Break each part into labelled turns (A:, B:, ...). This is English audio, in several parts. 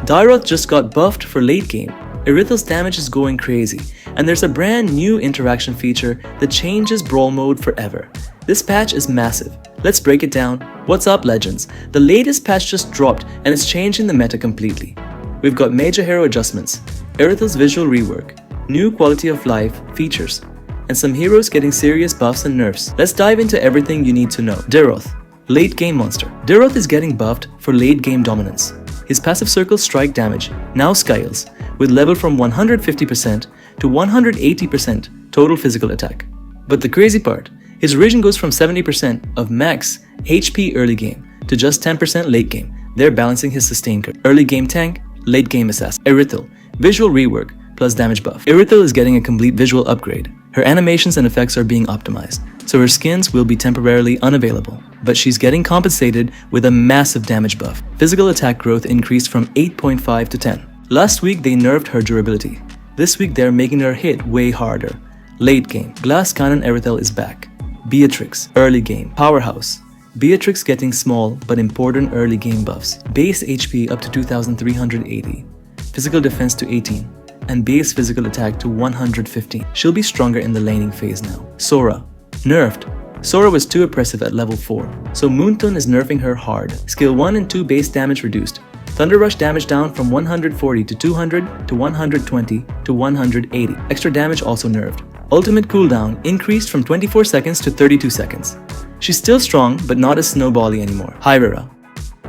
A: Dyrroth just got buffed for late game. Irithel's damage is going crazy, and there's a brand new interaction feature that changes Brawl mode forever. This patch is massive. Let's break it down. What's up, legends? The latest patch just dropped and it's changing the meta completely. We've got major hero adjustments, Irithel's visual rework, new quality of life features, and some heroes getting serious buffs and nerfs. Let's dive into everything you need to know. Dyrroth, late game monster. Dyrroth is getting buffed for late game dominance. His passive circle strike damage now scales, with level from 150% to 180% total physical attack. But the crazy part, his regen goes from 70% of max HP early game to just 10% late game. They're balancing his sustain curve. Early game tank, late game assassin. Irithel, visual rework plus damage buff. Irithel is getting a complete visual upgrade. Her animations and effects are being optimized, so her skins will be temporarily unavailable. But she's getting compensated with a massive damage buff. Physical attack growth increased from 8.5 to 10. Last week they nerfed her durability. This week they're making her hit way harder. Late game, Glass Cannon Irithel is back. Beatrix, early game, powerhouse. Beatrix getting small but important early game buffs. Base HP up to 2380, physical defense to 18, and base physical attack to 115. She'll be stronger in the laning phase now. Sora, nerfed. Sora was too oppressive at level 4, so Moonton is nerfing her hard. Skill 1 and 2 base damage reduced. Thunder Rush damage down from 140 to 200 to 120 to 180. Extra damage also nerfed. Ultimate cooldown increased from 24 seconds to 32 seconds. She's still strong, but not as snowbally anymore. Hirara,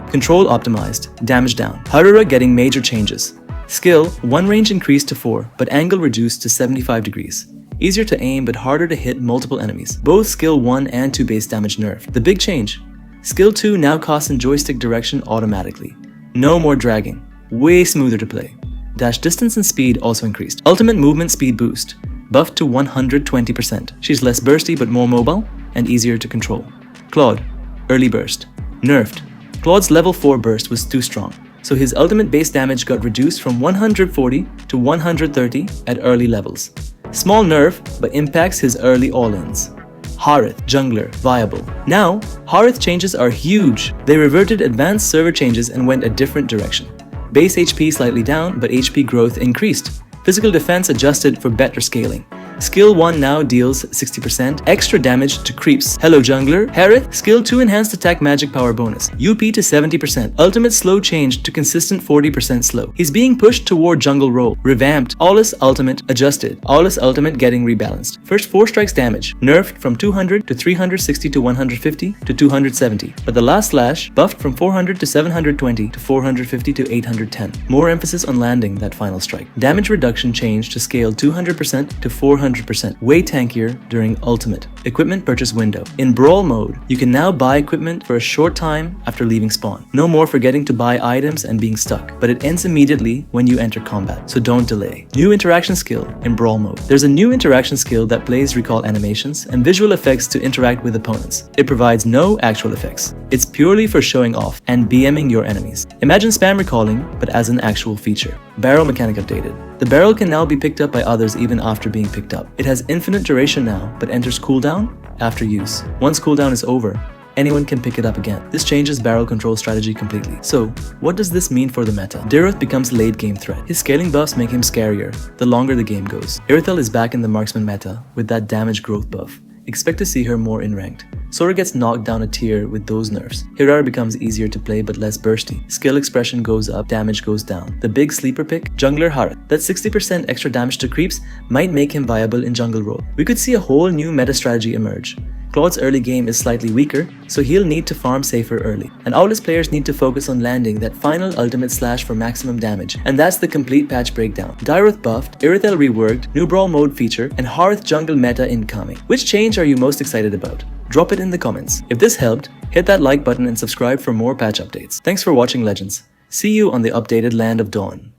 A: control optimized, damage down. Hirara getting major changes. Skill, 1 range increased to 4, but angle reduced to 75 degrees. Easier to aim but harder to hit multiple enemies. Both skill 1 and 2 base damage nerfed. The big change, skill 2 now costs in joystick direction automatically. No more dragging, way smoother to play. Dash distance and speed also increased. Ultimate movement speed boost, buffed to 120%. She's less bursty but more mobile and easier to control. Claude, early burst, nerfed. Claude's level 4 burst was too strong, so his ultimate base damage got reduced from 140 to 130 at early levels. Small nerf, but impacts his early all-ins. Harith, jungler, viable. Now, Harith changes are huge. They reverted advanced server changes and went a different direction. Base HP slightly down, but HP growth increased. Physical defense adjusted for better scaling. Skill 1 now deals 60% extra damage to creeps. Hello jungler. Harith, skill 2 enhanced attack magic power bonus. UP to 70%. Ultimate slow changed to consistent 40% slow. He's being pushed toward jungle role. Revamped. Aulus ultimate adjusted. Aulus ultimate getting rebalanced. First 4 strikes damage. Nerfed from 200 to 360 to 150 to 270. But the last slash buffed from 400 to 720 to 450 to 810. More emphasis on landing that final strike. Damage reduction changed to scale 200% to 400%, way tankier during ultimate. Equipment purchase window. In Brawl mode, you can now buy equipment for a short time after leaving spawn. No more forgetting to buy items and being stuck, but it ends immediately when you enter combat, so don't delay. New interaction skill in Brawl mode. There's a new interaction skill that plays recall animations and visual effects to interact with opponents. It provides no actual effects. It's purely for showing off and BMing your enemies. Imagine spam recalling, but as an actual feature. Barrel mechanic updated. The barrel can now be picked up by others even after being picked up. It has infinite duration now, but enters cooldown after use. Once cooldown is over, anyone can pick it up again. This changes barrel control strategy completely. So, what does this mean for the meta? Dyrroth becomes late game threat. His scaling buffs make him scarier the longer the game goes. Irithel is back in the marksman meta with that damage growth buff. Expect to see her more in ranked. Sora gets knocked down a tier with those nerfs. Hirara becomes easier to play but less bursty. Skill expression goes up, damage goes down. The big sleeper pick, jungler Harith. That 60% extra damage to creeps might make him viable in jungle role. We could see a whole new meta strategy emerge. Claude's early game is slightly weaker, so he'll need to farm safer early. And Aulus players need to focus on landing that final ultimate slash for maximum damage. And that's the complete patch breakdown. Dyrroth buffed, Irithel reworked, new Brawl mode feature, and Harith jungle meta incoming. Which change are you most excited about? Drop it in the comments. If this helped, hit that like button and subscribe for more patch updates. Thanks for watching, legends. See you on the updated Land of Dawn.